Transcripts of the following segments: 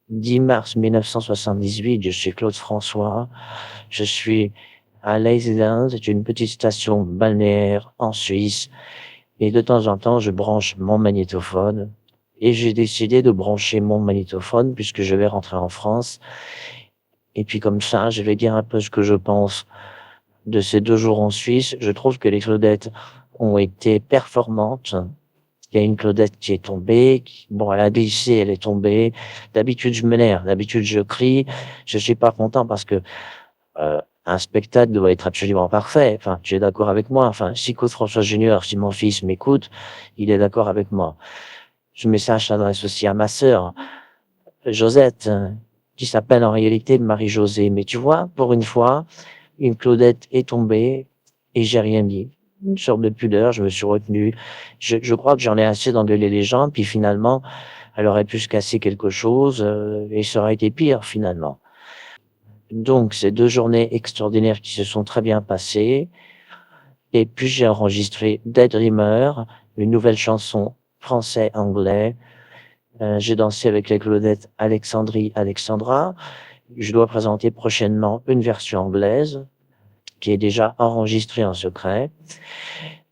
10 mars 1978, je suis Claude François. Je suis à Leiselen, c'est une petite station balnéaire en Suisse. Et de temps en temps, je branche mon magnétophone. Et j'ai décidé de brancher mon magnétophone puisque je vais rentrer en France. Et puis comme ça, je vais dire un peu ce que je pense de ces 2 jours en Suisse. Je trouve que les Claudettes ont été performantes. Il y a une Claudette qui est tombée. Bon, elle a glissé, elle est tombée. D'habitude, je m'énerve. D'habitude, je crie. Je suis pas content parce que un spectacle doit être absolument parfait. Enfin, tu es d'accord avec moi. Enfin, si Claude François Junior, si mon fils m'écoute, il est d'accord avec moi. Ce message s'adresse aussi à ma sœur, Josette, qui s'appelle en réalité Marie-Josée. Mais tu vois, pour une fois, une Claudette est tombée et j'ai rien dit. Une sorte de pudeur, je me suis retenu. Je crois que j'en ai assez d'engueuler les gens, puis finalement, elle aurait pu se casser quelque chose et ça aurait été pire finalement. Donc, ces 2 journées extraordinaires qui se sont très bien passées. Et puis, j'ai enregistré Dead Dreamer, une nouvelle chanson français-anglais. J'ai dansé avec les Claudettes Alexandrie, Alexandra. Je dois présenter prochainement une version anglaise qui est déjà enregistrée en secret.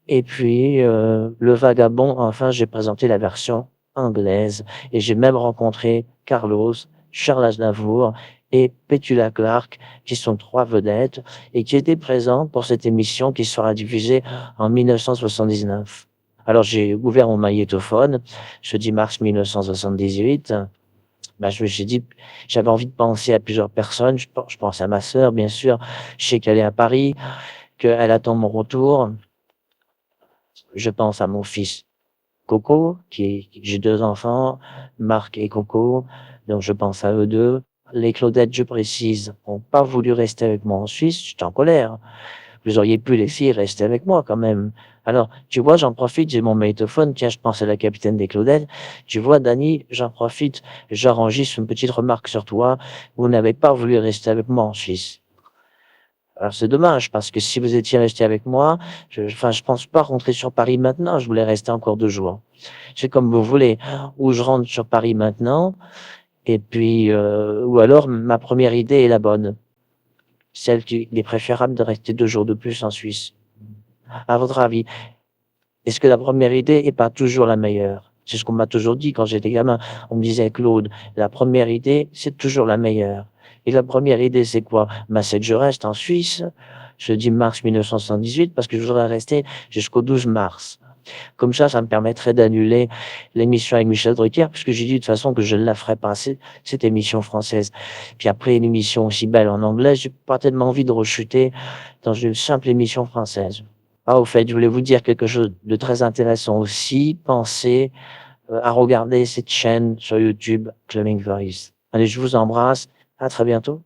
Et puis, Le Vagabond, enfin, j'ai présenté la version anglaise. Et j'ai même rencontré Carlos, Charles Aznavour et Petula Clark, qui sont 3 vedettes et qui étaient présents pour cette émission qui sera diffusée en 1979. Alors, j'ai ouvert mon magnétophone, jeudi mars 1978. Ben, je me suis dit, j'avais envie de penser à plusieurs personnes. Je pense à ma sœur, bien sûr. Je sais qu'elle est à Paris, qu'elle attend mon retour. Je pense à mon fils Coco, j'ai 2 enfants, Marc et Coco, donc je pense à eux 2. Les Claudettes, je précise, ont pas voulu rester avec moi en Suisse, j'étais en colère. Vous auriez pu laisser rester avec moi quand même. Alors, tu vois, j'en profite, j'ai mon magnétophone, tiens, je pense à la capitaine des Claudettes. Tu vois, Dany, j'en profite, j'enregistre une petite remarque sur toi. Vous n'avez pas voulu rester avec moi en Suisse. Alors c'est dommage parce que si vous étiez resté avec moi, je pense pas rentrer sur Paris maintenant. Je voulais rester encore 2 jours. C'est comme vous voulez. Ou je rentre sur Paris maintenant, et puis ou alors ma première idée est la bonne, celle qu'il est préférable de rester 2 jours de plus en Suisse. À votre avis, est-ce que la première idée est pas toujours la meilleure? C'est ce qu'on m'a toujours dit quand j'étais gamin. On me disait, Claude, la première idée, c'est toujours la meilleure. Et la première idée, c'est quoi? Ben, c'est que je reste en Suisse, je dis mars 1978, parce que je voudrais rester jusqu'au 12 mars. Comme ça me permettrait d'annuler l'émission avec Michel Drucker, puisque j'ai dit de toute façon que je ne la ferais pas, cette émission française. Puis après une émission aussi belle en anglais, j'ai pas tellement envie de rechuter dans une simple émission française. Ah, au fait, je voulais vous dire quelque chose de très intéressant aussi. Pensez à regarder cette chaîne sur YouTube, Clubbing Voice. Allez, je vous embrasse. À très bientôt.